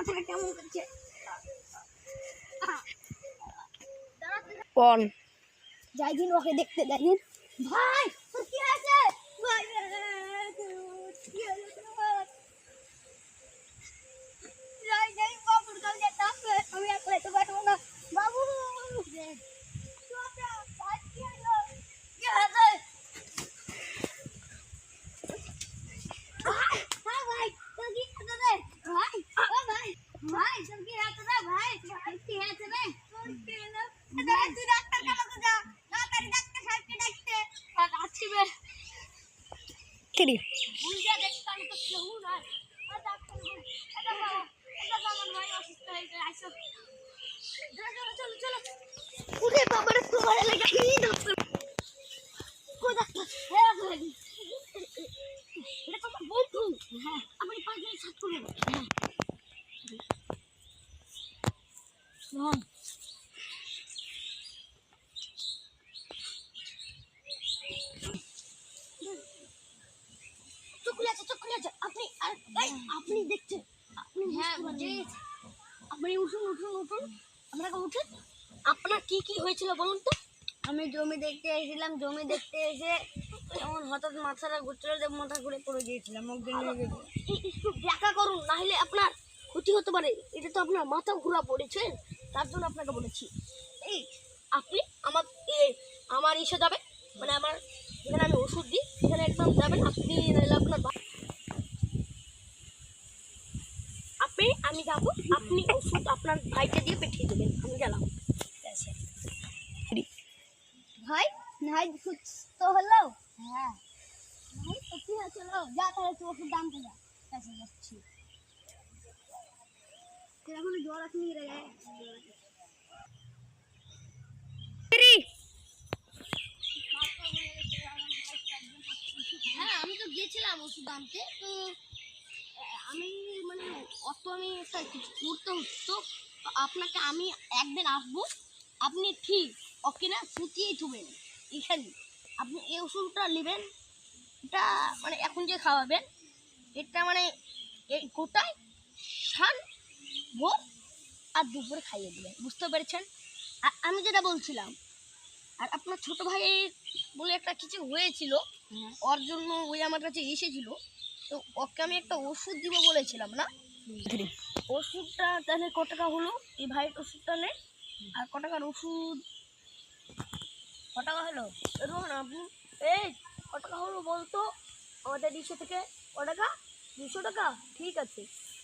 মাথাটা কেমন করছে। কোন যাই দিন ওকে দেখতে যাই দিন। ভাই তোর কি আছে ভাই? কি হলো তোমার? যাই যাই বাবুর কাছে যেতে হবে, আমি আর যেতে পারবো না। বাবু ভাই কি হলো? কি হয়েছে? ভাই হ্যাঁ ভাই তোর কি হয়েছে রে? ভাই ও ভাই ভাই তোর কি হয়েছে রে? ভাই কি হয়েছে রে? তোর কি হলো? তুই ডাক্তার কাছে যা, তাড়াতাড়ি ডাক্তার সাহেবকে ডাকতে। আর আসবে কেডি বুঝা দেখতে আমি তো কেউ নাই। আর ডাক্তার বল এটা বাবা এটা আমার ভাই অসুস্থ হয়ে গেছে। আসো চলো চলো চলো। উঠে বাবার তোমার লাগা কি ডাক্তার কো ডাক্তার হ্যাঁ ভাই এটা তোমার বন্ধু। হ্যাঁ আমার পাশে ছাত্র। হ্যাঁ শোন চোখ খুলে আছে আপনি আপনি দেখছেন আপনি হ্যাঁ বুঝে আপনি উঠুন উঠুন উঠুন আপনাকে উঠুন। আপনার কি কি হয়েছিল বলুন তো? আমি জমি দেখতে এসেছিলাম, জমি দেখতে এসে এমন হঠাৎ মাথাটা ঘুরছিল, মাথা ঘুরে পড়ে গিয়েছিলাম। একটু ব্যাখ্যা করুন, না হলে আপনার ক্ষতি হতে পারে। এটা তো আপনার মাথা ঘুরা পড়েছে, তার জন্য আপনাকে বলেছি। এই আপনি আমার ইসে যাবেন, মানে আমার যেখানে আমি ওষুধ দিই সেখানে একদম যাবেন আপনি, আপনার আমি যাবো, আপনি ওষুধ আপনার ভাইকে দিয়ে পাঠিয়ে দেবেন, আমি গেলাম। ভাই ভাই সুস্থ হলো? হ্যাঁ ভাই তো কি হয়েছিল? যা তাহলে তুই ওষুধ দাম যা কাছে যাচ্ছি। এখন জ্বর আসনি রে? হ্যাঁ আমি তো গিয়েছিলাম ওষুধ আনতে, তো আমি মানে অত আমি একটা কিছু করতে হতো। আপনাকে আমি একদিন আসবো, আপনি ঠিক ওকে না শুকিয়ে থুবেন এখানে। আপনি এই ওষুধটা নেবেন, এটা মানে এখন যে খাওয়াবেন এটা মানে এই গোটায় সান ভোর আর দুপুরে খাইয়ে দেবেন, বুঝতে পেরেছেন? আর আমি যেটা বলছিলাম, আর আপনার ছোট ভাই বলে একটা কিছু হয়েছিল, ওর জন্য ওই আমার কাছে এসেছিল, তো ওকে আমি একটা ওষুধ দিব বলেছিলাম না? ওষুধটা তাহলে ক টাকা হলো? এই ভাইয়ের ওষুধটা নেই, আর ক টাকার ওষুধ? ক টাকা হলো রোহন আপনি? এই ক টাকা হলো বলতো আমাদের 200 থেকে? ক টাকা? 200 টাকা, ঠিক আছে।